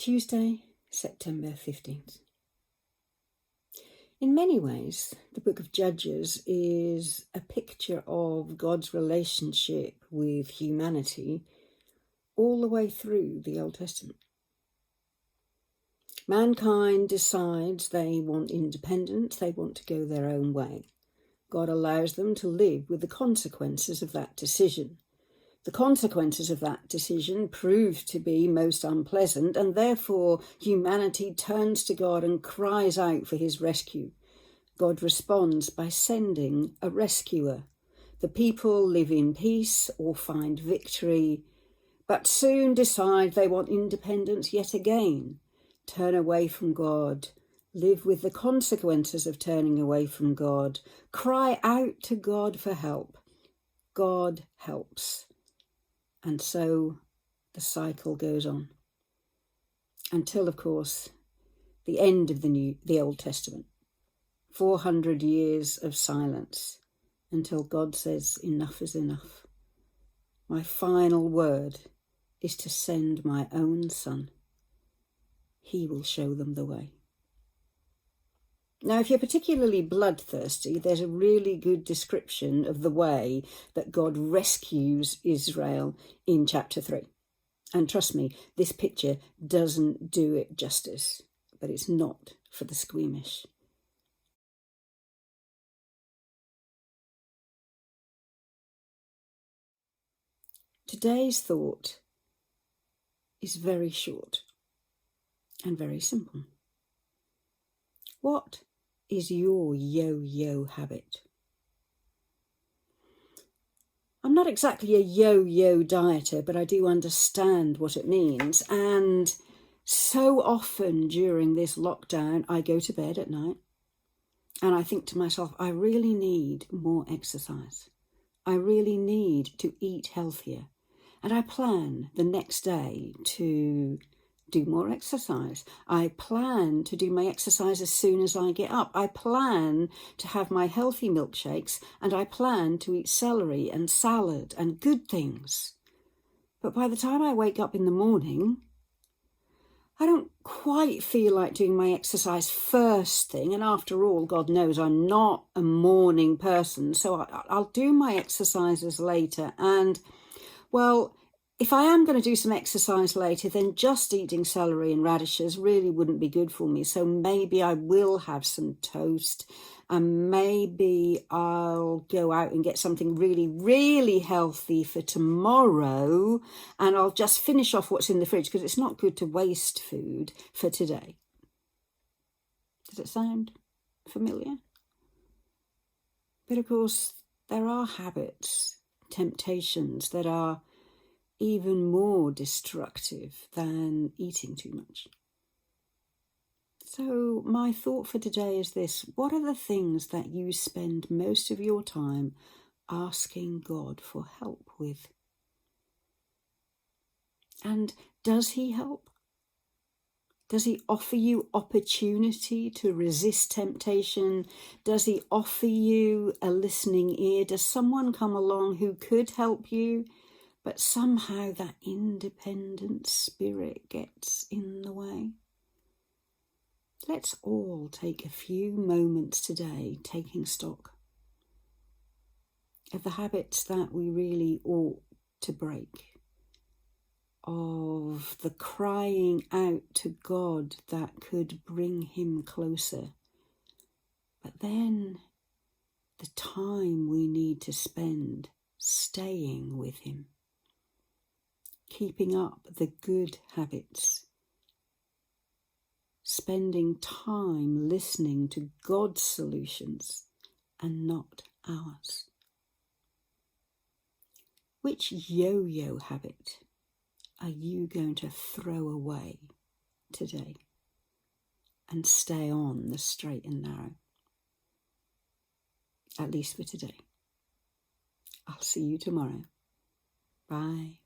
Tuesday, September 15th. In many ways, the book of Judges is a picture of God's relationship with humanity all the way through the Old Testament. Mankind decides they want independence, they want to go their own way. God allows them to live with the consequences of that decision. The consequences of that decision prove to be most unpleasant, and therefore humanity turns to God and cries out for his rescue. God responds by sending a rescuer. The people live in peace or find victory, but soon decide they want independence yet again, turn away from God, live with the consequences of turning away from God, cry out to God for help. God helps. And so the cycle goes on until, of course, the end of the Old Testament. 400 years of silence until God says enough is enough. My final word is to send my own son. He will show them the way. Now, if you're particularly bloodthirsty, there's a really good description of the way that God rescues Israel in chapter 3. And trust me, this picture doesn't do it justice, but it's not for the squeamish. Today's thought is very short and very simple. What is your yo-yo habit? I'm not exactly a yo-yo dieter, but I do understand what it means. And so often during this lockdown, I go to bed at night and I think to myself, I really need more exercise. I really need to eat healthier. And I plan the next day to do more exercise. I plan to do my exercise as soon as I get up. I plan to have my healthy milkshakes, and I plan to eat celery and salad and good things. But by the time I wake up in the morning, I don't quite feel like doing my exercise first thing. And after all, God knows I'm not a morning person, so I'll do my exercises later. And, well, if I am going to do some exercise later, then just eating celery and radishes really wouldn't be good for me. So maybe I will have some toast, and maybe I'll go out and get something really, really healthy for tomorrow, and I'll just finish off what's in the fridge because it's not good to waste food for today. Does it sound familiar? But of course, there are habits, temptations that are even more destructive than eating too much. So my thought for today is this: what are the things that you spend most of your time asking God for help with? And does he help? Does he offer you opportunity to resist temptation? Does he offer you a listening ear? Does someone come along who could help you? But somehow that independent spirit gets in the way. Let's all take a few moments today taking stock of the habits that we really ought to break, of the crying out to God that could bring him closer, but then the time we need to spend staying with him. Keeping up the good habits, spending time listening to God's solutions and not ours. Which yo-yo habit are you going to throw away today and stay on the straight and narrow? At least for today. I'll see you tomorrow. Bye.